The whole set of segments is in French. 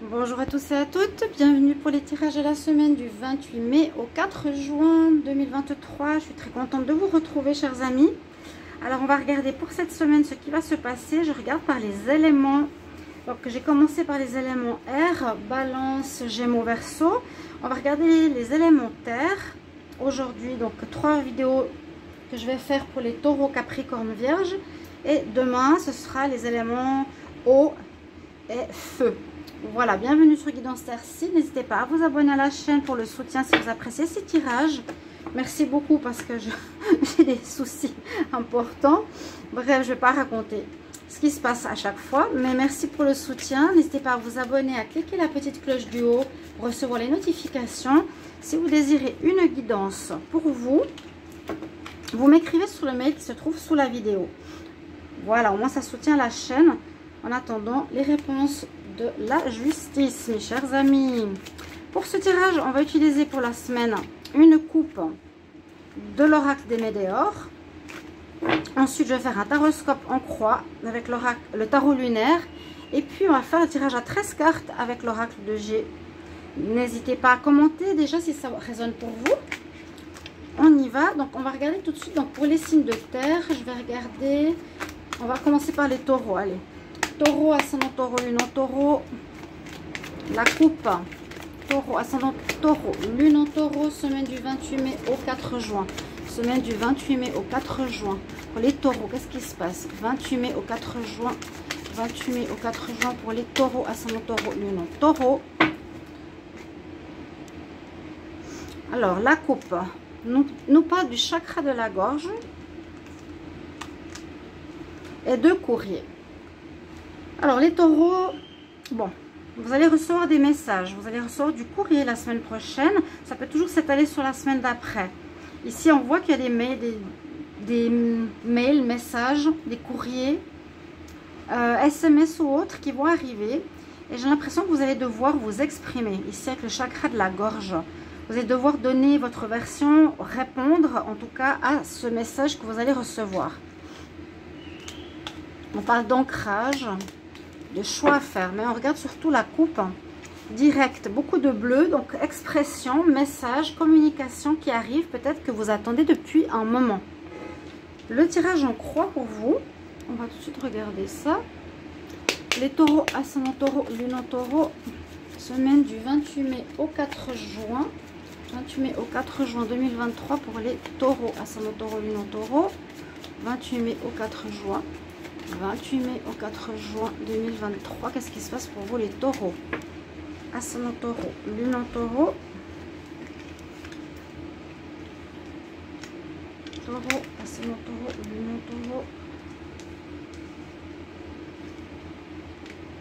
Bonjour à tous et à toutes, bienvenue pour les tirages de la semaine du 28 mai au 4 juin 2023. Je suis très contente de vous retrouver, chers amis. Alors on va regarder pour cette semaine ce qui va se passer. Je regarde par les éléments. Donc j'ai commencé par les éléments air, balance, gémeaux, verseau. On va regarder les éléments terre. Aujourd'hui, donc 3 vidéos que je vais faire pour les taureaux, capricorne, vierge. Et demain, ce sera les éléments eau et feu. Voilà, bienvenue sur Guidance Terre-Cible. N'hésitez pas à vous abonner à la chaîne pour le soutien si vous appréciez ces tirages. Merci beaucoup parce que j'ai des soucis importants. Bref, je ne vais pas raconter ce qui se passe à chaque fois. Mais merci pour le soutien. N'hésitez pas à vous abonner, à cliquer la petite cloche du haut pour recevoir les notifications. Si vous désirez une guidance pour vous, vous m'écrivez sur le mail qui se trouve sous la vidéo. Voilà, au moins ça soutient la chaîne. En attendant les réponses de la justice, mes chers amis. Pour ce tirage, on va utiliser pour la semaine une coupe de l'oracle des Médéors. Ensuite, je vais faire un taroscope en croix avec le tarot lunaire. Et puis, on va faire un tirage à 13 cartes avec l'oracle de G. N'hésitez pas à commenter déjà si ça résonne pour vous. On y va. Donc, on va regarder tout de suite. Donc, pour les signes de terre, je vais regarder. On va commencer par les taureaux. Allez. Taureau, ascendant taureau, lune en taureau. La coupe. Taureau, ascendant taureau, lune en taureau. Semaine du 28 mai au 4 juin. Semaine du 28 mai au 4 juin. Pour les taureaux, qu'est-ce qui se passe? 28 mai au 4 juin. 28 mai au 4 juin pour les taureaux, ascendant taureau, lune en taureau. Alors, la coupe nous parle du chakra de la gorge et de courrier. Alors, les taureaux, bon, vous allez recevoir des messages. Vous allez recevoir du courrier la semaine prochaine. Ça peut toujours s'étaler sur la semaine d'après. Ici, on voit qu'il y a des mails, messages, des courriers, SMS ou autres qui vont arriver. Et j'ai l'impression que vous allez devoir vous exprimer. Ici, avec le chakra de la gorge. Vous allez devoir donner votre version, répondre en tout cas à ce message que vous allez recevoir. On parle d'ancrage, de choix à faire, mais on regarde surtout la coupe directe, beaucoup de bleu, donc expression, message, communication qui arrive, peut-être que vous attendez depuis un moment. Le tirage en croix pour vous, on va tout de suite regarder ça. Les taureaux, ascendant taureau, lune en taureau, semaine du 28 mai au 4 juin. 28 mai au 4 juin 2023 pour les taureaux, ascendant taureau, lune en taureau. 28 mai au 4 juin. 28 mai au 4 juin 2023. Qu'est-ce qui se passe pour vous les taureaux? Ascendant taureau, lune en taureau. Taureau, ascendant taureau, lune en taureau.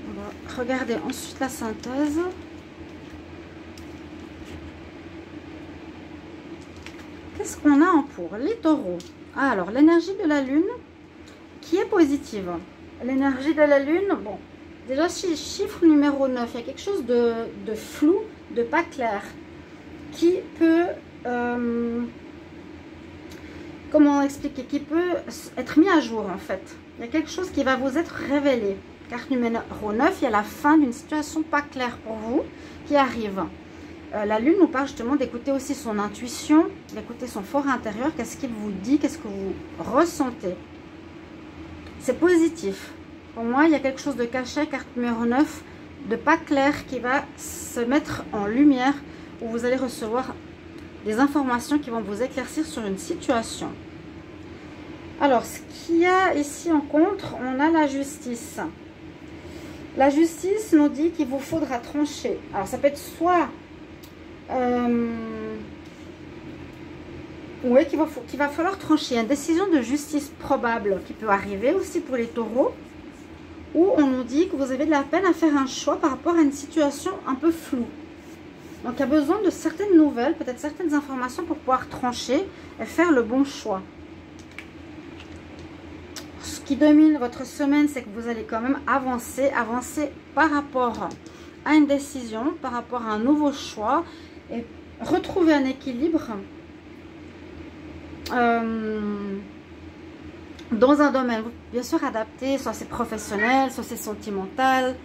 On va regarder ensuite la synthèse. Qu'est-ce qu'on a en pour les taureaux? Alors, l'énergie de la lune qui est positive. L'énergie de la lune, bon, déjà chiffre numéro 9, il y a quelque chose de flou, de pas clair, qui peut, comment expliquer, qui peut être mis à jour en fait. Il y a quelque chose qui va vous être révélé. Carte numéro 9, il y a la fin d'une situation pas claire pour vous qui arrive. La lune nous parle justement d'écouter aussi son intuition, d'écouter son fort intérieur, qu'est-ce qu'il vous dit, qu'est-ce que vous ressentez. C'est positif. Pour moi, il y a quelque chose de caché, carte numéro 9, de pas clair qui va se mettre en lumière, où vous allez recevoir des informations qui vont vous éclaircir sur une situation. Alors, ce qu'il y a ici en contre, on a la justice. La justice nous dit qu'il vous faudra trancher. Alors, ça peut être soit... oui, qu'il va falloir trancher. Une décision de justice probable qui peut arriver aussi pour les taureaux, où on nous dit que vous avez de la peine à faire un choix par rapport à une situation un peu floue. Donc, il y a besoin de certaines nouvelles, peut-être certaines informations pour pouvoir trancher et faire le bon choix. Ce qui domine votre semaine, c'est que vous allez quand même avancer par rapport à une décision, par rapport à un nouveau choix et retrouver un équilibre dans un domaine, bien sûr adapté, soit c'est professionnel, soit c'est sentimental,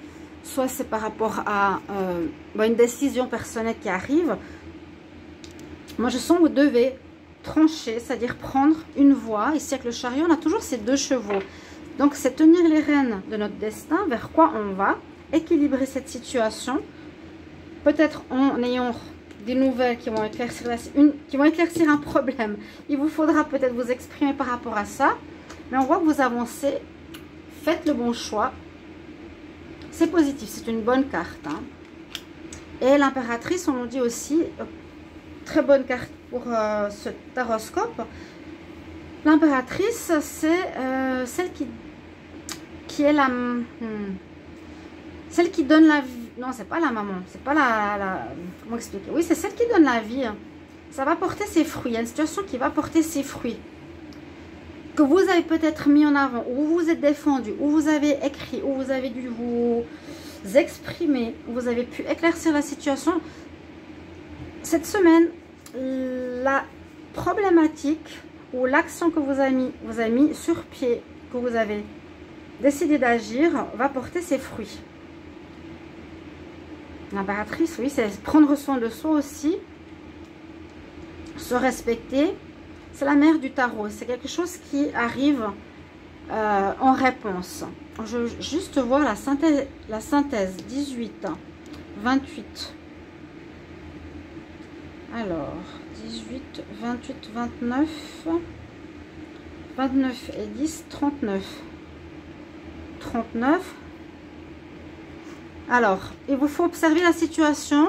soit c'est par rapport à une décision personnelle qui arrive. Moi, je sens que vous devez trancher, c'est-à-dire prendre une voie. Ici, avec le chariot, on a toujours ces 2 chevaux. Donc, c'est tenir les rênes de notre destin, vers quoi on va, équilibrer cette situation. Peut-être en ayant des nouvelles qui vont éclaircir, un problème. Il vous faudra peut-être vous exprimer par rapport à ça. Mais on voit que vous avancez. Faites le bon choix. C'est positif, c'est une bonne carte. Hein. Et l'impératrice, on nous dit aussi, très bonne carte pour ce taroscope. L'impératrice, c'est celle qui est la... celle qui donne la vie. Non, c'est pas la maman. C'est pas la... Comment expliquer? Oui, c'est celle qui donne la vie. Ça va porter ses fruits. Il y a une situation qui va porter ses fruits. Que vous avez peut-être mis en avant, où vous vous êtes défendu, où vous avez écrit, où vous avez dû vous exprimer, où vous avez pu éclaircir la situation. Cette semaine, la problématique ou l'action que vous avez mis sur pied, que vous avez décidé d'agir, va porter ses fruits. L'impératrice, oui, c'est prendre soin de soi aussi, se respecter. C'est la mère du tarot. C'est quelque chose qui arrive en réponse. Je veux juste voir la synthèse 18, 28. Alors, 18, 28, 29, 29 et 10, 39. 39. Alors, il vous faut observer la situation.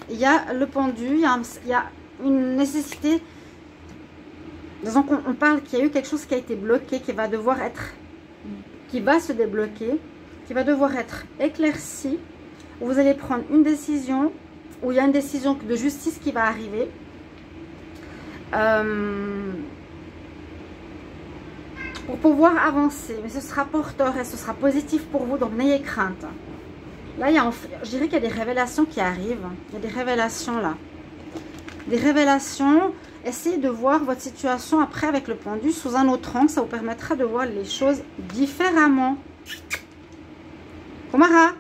Il y a le pendu, il y a une nécessité. Disons qu'on parle qu'il y a eu quelque chose qui a été bloqué, qui va se débloquer, qui va devoir être éclairci. Vous allez prendre une décision, où il y a une décision de justice qui va arriver. Pour pouvoir avancer. Mais ce sera porteur et ce sera positif pour vous, donc n'ayez crainte. Là, je dirais qu'il y a des révélations qui arrivent. Il y a des révélations là. Des révélations. Essayez de voir votre situation après avec le pendu sous un autre angle. Ça vous permettra de voir les choses différemment. Komara.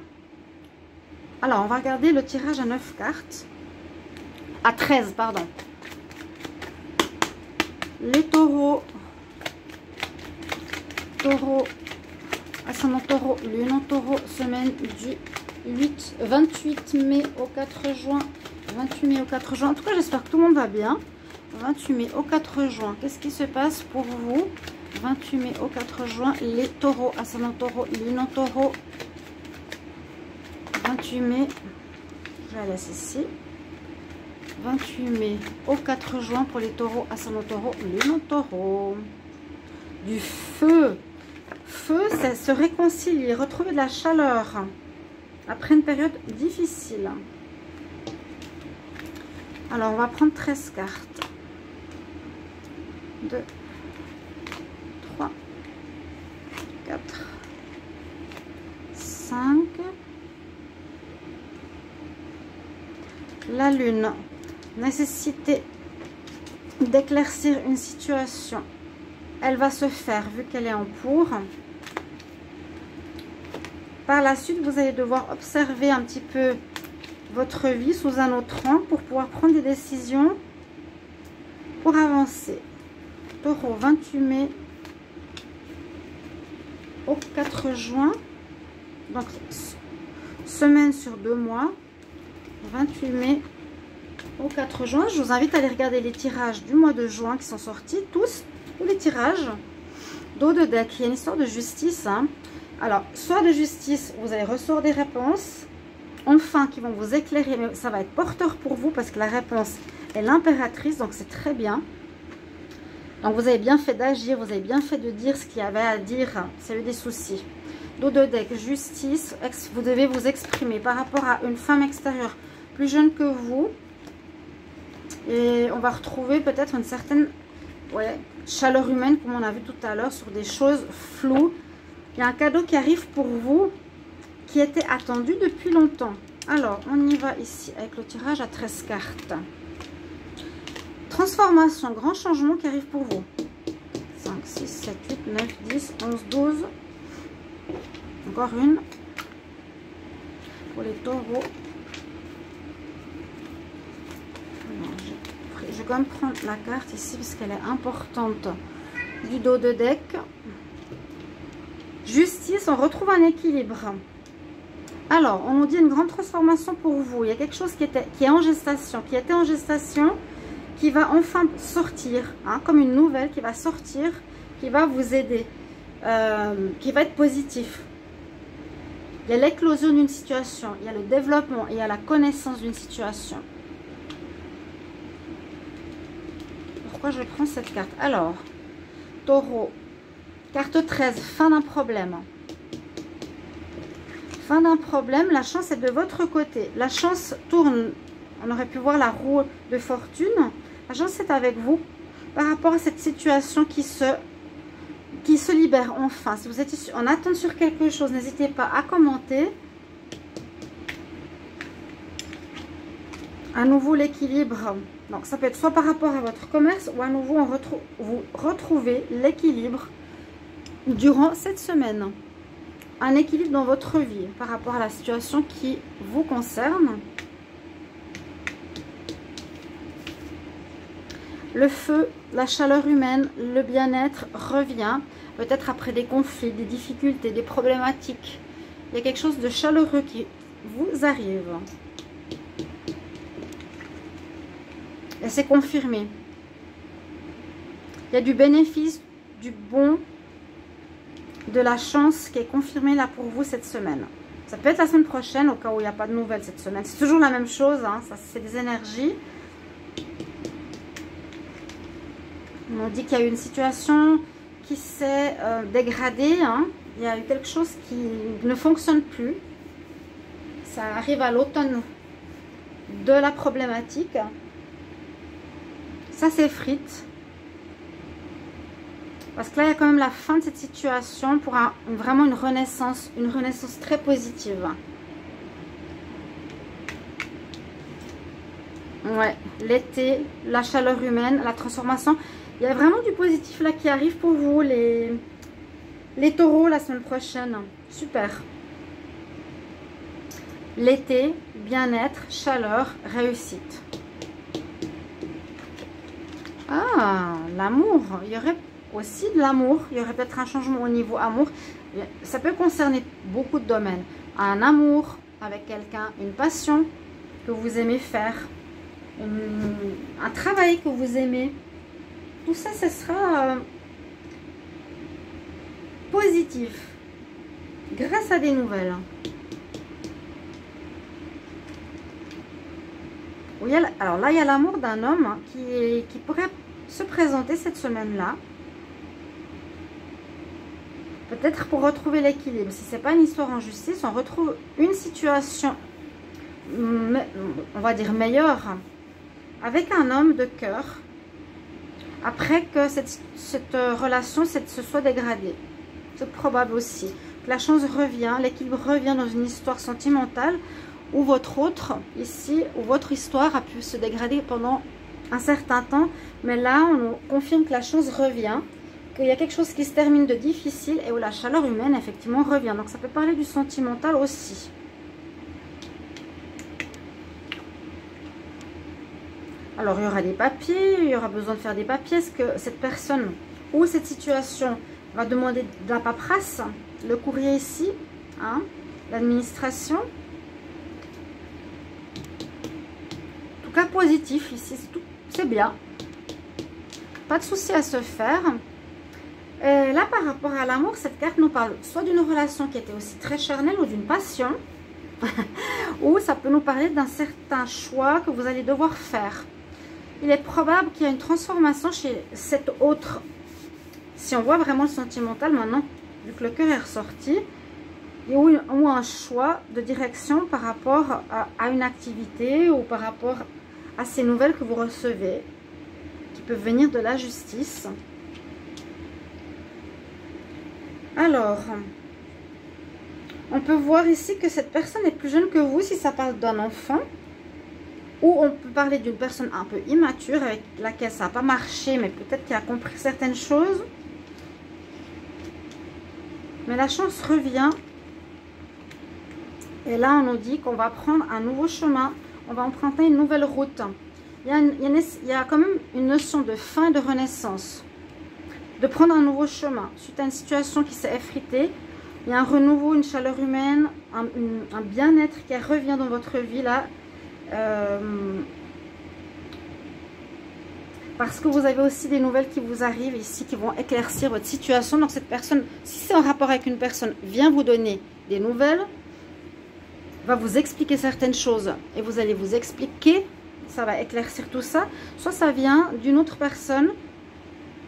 Alors, on va regarder le tirage à 9 cartes. À 13, pardon. Les taureaux. Taureau. Ascendant taureau. Lune en taureau. Semaine du 28 mai au 4 juin. 28 mai au 4 juin. En tout cas, j'espère que tout le monde va bien. 28 mai au 4 juin. Qu'est-ce qui se passe pour vous? 28 mai au 4 juin. Les taureaux. Ascendant taureau. Lune en taureau. 28 mai. Je la laisse ici. 28 mai au 4 juin pour les taureaux. Ascendant taureau. Lune en taureau. Du feu. Feu, c'est se réconcilier. Retrouver de la chaleur. Après une période difficile. Alors, on va prendre 13 cartes. 2, 3, 4, 5. La lune. Nécessité d'éclaircir une situation. Elle va se faire vu qu'elle est en pour. Par la suite, vous allez devoir observer un petit peu votre vie sous un autre angle pour pouvoir prendre des décisions pour avancer. Taureau, 28 mai au 4 juin. Donc, semaine sur 2 mois. 28 mai au 4 juin. Je vous invite à aller regarder les tirages du mois de juin qui sont sortis. Tous les tirages. Dos de deck. Il y a une histoire de justice. Hein. Alors, soit de justice, vous allez recevoir des réponses. Enfin, qui vont vous éclairer. Mais ça va être porteur pour vous parce que la réponse est l'impératrice. Donc, c'est très bien. Donc, vous avez bien fait d'agir. Vous avez bien fait de dire ce qu'il y avait à dire. C'est eu des soucis. Dos de deck, justice. Vous devez vous exprimer par rapport à une femme extérieure plus jeune que vous. Et on va retrouver peut-être une certaine chaleur humaine comme on a vu tout à l'heure sur des choses floues. Il y a un cadeau qui arrive pour vous qui était attendu depuis longtemps. Alors, on y va ici avec le tirage à 13 cartes. Transformation, grand changement qui arrive pour vous. 5, 6, 7, 8, 9, 10, 11, 12. Encore une. pour les taureaux. Je vais quand même prendre la carte ici parce qu'elle est importante du dos de deck. Justice, on retrouve un équilibre. Alors, on nous dit une grande transformation pour vous. Il y a quelque chose qui est en gestation, qui était en gestation, qui va enfin sortir, hein, comme une nouvelle qui va sortir, qui va vous aider, qui va être positif. Il y a l'éclosion d'une situation, il y a le développement, il y a la connaissance d'une situation. Pourquoi je prends cette carte? Alors, taureau, carte 13, fin d'un problème. Fin d'un problème, la chance est de votre côté. La chance tourne, on aurait pu voir la roue de fortune. La chance est avec vous par rapport à cette situation qui se libère enfin. Si vous êtes en attente sur quelque chose, n'hésitez pas à commenter. À nouveau l'équilibre. Donc ça peut être soit par rapport à votre commerce ou à nouveau vous retrouvez l'équilibre durant cette semaine. Un équilibre dans votre vie par rapport à la situation qui vous concerne. Le feu, la chaleur humaine, le bien-être revient. Peut-être après des conflits, des difficultés, des problématiques. Il y a quelque chose de chaleureux qui vous arrive. Et c'est confirmé. Il y a du bénéfice, du bon, de la chance qui est confirmée là pour vous cette semaine. Ça peut être la semaine prochaine au cas où il n'y a pas de nouvelles cette semaine. C'est toujours la même chose, hein, ça c'est des énergies. On dit qu'il y a eu une situation qui s'est dégradée. Hein. Il y a eu quelque chose qui ne fonctionne plus. Ça arrive à l'automne de la problématique. Ça s'effrite. Parce que là, il y a quand même la fin de cette situation pour vraiment une renaissance très positive. Ouais, l'été, la chaleur humaine, la transformation. Il y a vraiment du positif là qui arrive pour vous, les taureaux la semaine prochaine. Super. L'été, bien-être, chaleur, réussite. Ah, l'amour. Il y aurait aussi de l'amour. Il y aurait peut-être un changement au niveau amour. Ça peut concerner beaucoup de domaines. Un amour avec quelqu'un, une passion que vous aimez faire, un travail que vous aimez. Tout ça, ce sera positif grâce à des nouvelles. Oui, alors là, il y a l'amour d'un homme qui pourrait se présenter cette semaine-là. Peut-être pour retrouver l'équilibre. Si ce n'est pas une histoire en justice, on retrouve une situation, on va dire meilleure, avec un homme de cœur, après que cette relation se soit dégradée. C'est probable aussi que la chance revient, l'équilibre revient dans une histoire sentimentale où votre histoire a pu se dégrader pendant un certain temps. Mais là, on nous confirme que la chance revient, qu'il y a quelque chose qui se termine de difficile et où la chaleur humaine, effectivement, revient. Donc, ça peut parler du sentimental aussi. Alors, il y aura des papiers, il y aura besoin de faire des papiers. Est-ce que cette personne ou cette situation va demander de la paperasse? Le courrier ici, hein, l'administration. En tout cas, positif ici, c'est bien. Pas de souci à se faire. Et là, par rapport à l'amour, cette carte nous parle soit d'une relation qui était aussi très charnelle ou d'une passion. Ou ça peut nous parler d'un certain choix que vous allez devoir faire. Il est probable qu'il y ait une transformation chez cet autre. Si on voit vraiment le sentimental maintenant, vu que le cœur est ressorti, ou un choix de direction par rapport à une activité ou par rapport à ces nouvelles que vous recevez, qui peuvent venir de la justice. Alors, on peut voir ici que cette personne est plus jeune que vous si ça parle d'un enfant. Ou on peut parler d'une personne un peu immature avec laquelle ça n'a pas marché, mais peut-être qu'elle a compris certaines choses. Mais la chance revient Et là, on nous dit qu'on va prendre un nouveau chemin. On va emprunter une nouvelle route. Il y a quand même une notion de fin et de renaissance. De prendre un nouveau chemin. Suite à une situation qui s'est effritée, il y a un renouveau, une chaleur humaine, un bien-être qui revient dans votre vie là. Parce que vous avez aussi des nouvelles qui vous arrivent ici, qui vont éclaircir votre situation. Donc cette personne, si c'est en rapport avec une personne, vient vous donner des nouvelles, va vous expliquer certaines choses et vous allez vous expliquer, ça va éclaircir tout ça. Soit ça vient d'une autre personne,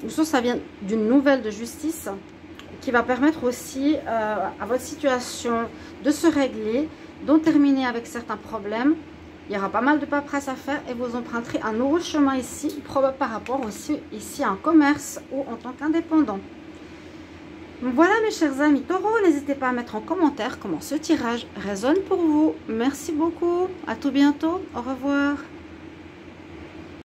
ou soit ça vient d'une nouvelle de justice qui va permettre aussi à votre situation de se régler, d'en terminer avec certains problèmes. Il y aura pas mal de paperasse à faire et vous emprunterez un nouveau chemin ici, probablement par rapport aussi ici à un commerce ou en tant qu'indépendant. Voilà mes chers amis taureaux, n'hésitez pas à mettre en commentaire comment ce tirage résonne pour vous. Merci beaucoup, à tout bientôt, au revoir.